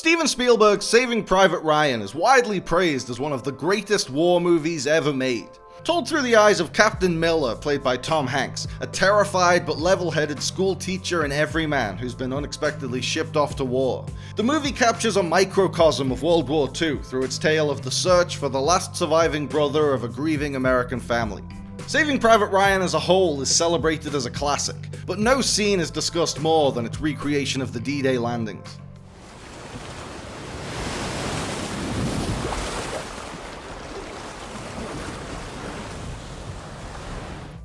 Steven Spielberg's Saving Private Ryan is widely praised as one of the greatest war movies ever made. Told through the eyes of Captain Miller, played by Tom Hanks, a terrified but level-headed school teacher and everyman who's been unexpectedly shipped off to war. The movie captures a microcosm of World War II through its tale of the search for the last surviving brother of a grieving American family. Saving Private Ryan as a whole is celebrated as a classic, but no scene is discussed more than its recreation of the D-Day landings.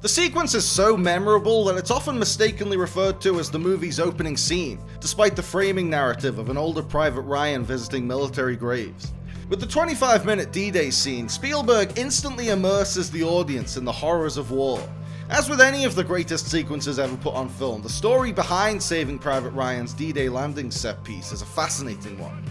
The sequence is so memorable that it's often mistakenly referred to as the movie's opening scene, despite the framing narrative of an older Private Ryan visiting military graves. With the 25-minute D-Day scene, Spielberg instantly immerses the audience in the horrors of war. As with any of the greatest sequences ever put on film, the story behind Saving Private Ryan's D-Day landing set piece is a fascinating one.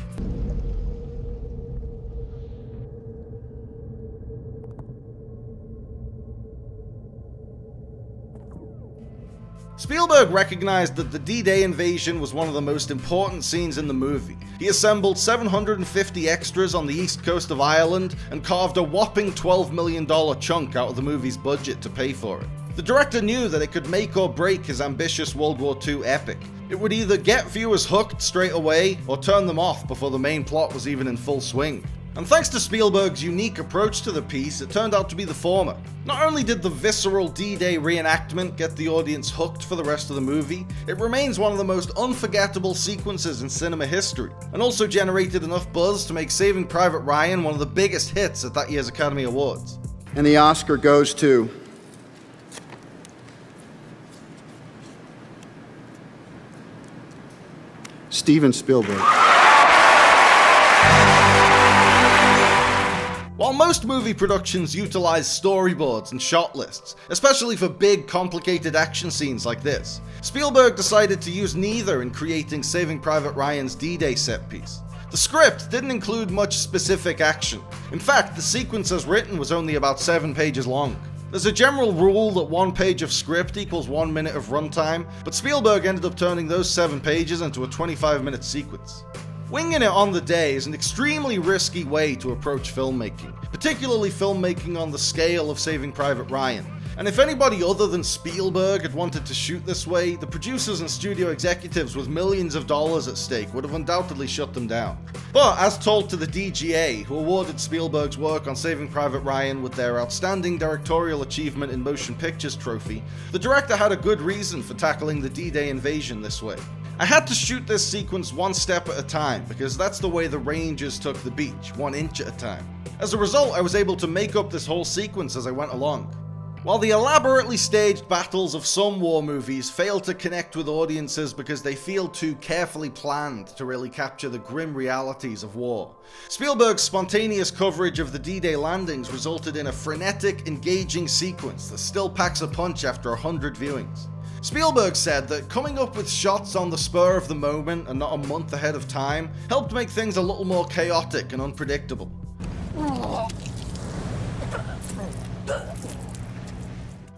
Spielberg recognized that the D-Day invasion was one of the most important scenes in the movie. He assembled 750 extras on the east coast of Ireland and carved a whopping $12 million chunk out of the movie's budget to pay for it. The director knew that it could make or break his ambitious World War II epic. It would either get viewers hooked straight away or turn them off before the main plot was even in full swing. And thanks to Spielberg's unique approach to the piece, it turned out to be the former. Not only did the visceral D-Day reenactment get the audience hooked for the rest of the movie, it remains one of the most unforgettable sequences in cinema history, and also generated enough buzz to make Saving Private Ryan one of the biggest hits at that year's Academy Awards. And the Oscar goes to Steven Spielberg. While most movie productions utilize storyboards and shot lists, especially for big, complicated action scenes like this, Spielberg decided to use neither in creating Saving Private Ryan's D-Day set piece. The script didn't include much specific action. In fact, the sequence as written was only about 7 pages long. There's a general rule that 1 page of script equals 1 minute of runtime, but Spielberg ended up turning those 7 pages into a 25-minute sequence. Winging it on the day is an extremely risky way to approach filmmaking, particularly filmmaking on the scale of Saving Private Ryan. And if anybody other than Spielberg had wanted to shoot this way, the producers and studio executives with millions of dollars at stake would have undoubtedly shut them down. But as told to the DGA, who awarded Spielberg's work on Saving Private Ryan with their Outstanding Directorial Achievement in Motion Pictures trophy, the director had a good reason for tackling the D-Day invasion this way. I had to shoot this sequence one step at a time, because that's the way the Rangers took the beach, 1 inch at a time. As a result, I was able to make up this whole sequence as I went along. While the elaborately staged battles of some war movies fail to connect with audiences because they feel too carefully planned to really capture the grim realities of war, Spielberg's spontaneous coverage of the D-Day landings resulted in a frenetic, engaging sequence that still packs a punch after 100 viewings. Spielberg said that coming up with shots on the spur of the moment and not a month ahead of time helped make things a little more chaotic and unpredictable.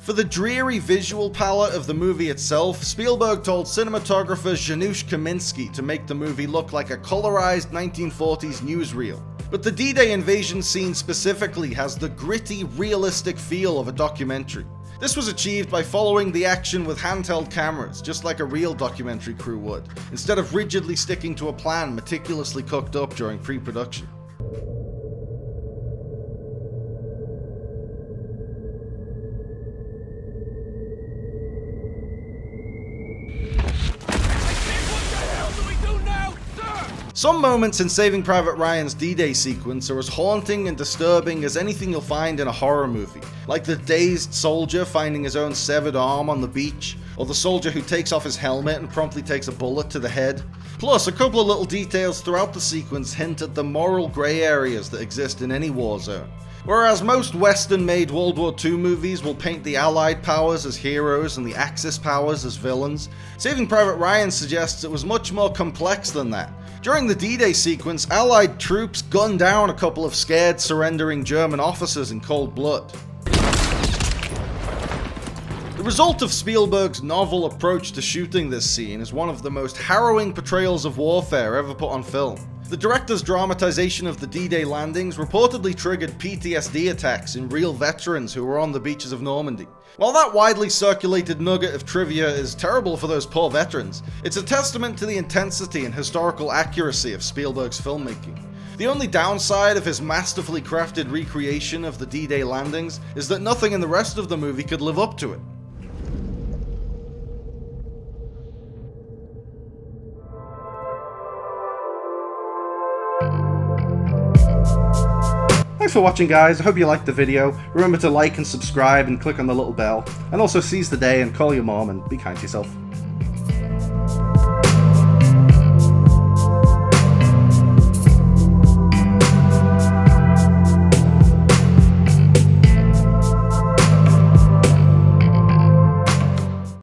For the dreary visual palette of the movie itself, Spielberg told cinematographer Janusz Kaminski to make the movie look like a colorized 1940s newsreel. But the D-Day invasion scene specifically has the gritty, realistic feel of a documentary. This was achieved by following the action with handheld cameras, just like a real documentary crew would, instead of rigidly sticking to a plan meticulously cooked up during pre-production. Some moments in Saving Private Ryan's D-Day sequence are as haunting and disturbing as anything you'll find in a horror movie, like the dazed soldier finding his own severed arm on the beach, or the soldier who takes off his helmet and promptly takes a bullet to the head. Plus, a couple of little details throughout the sequence hint at the moral grey areas that exist in any war zone. Whereas most Western-made World War II movies will paint the Allied powers as heroes and the Axis powers as villains, Saving Private Ryan suggests it was much more complex than that. During the D-Day sequence, Allied troops gunned down a couple of scared, surrendering German officers in cold blood. The result of Spielberg's novel approach to shooting this scene is one of the most harrowing portrayals of warfare ever put on film. The director's dramatization of the D-Day landings reportedly triggered PTSD attacks in real veterans who were on the beaches of Normandy. While that widely circulated nugget of trivia is terrible for those poor veterans, it's a testament to the intensity and historical accuracy of Spielberg's filmmaking. The only downside of his masterfully crafted recreation of the D-Day landings is that nothing in the rest of the movie could live up to it. Thanks for watching, guys. I hope you liked the video. Remember to like and subscribe and click on the little bell. And also seize the day and call your mom and be kind to yourself.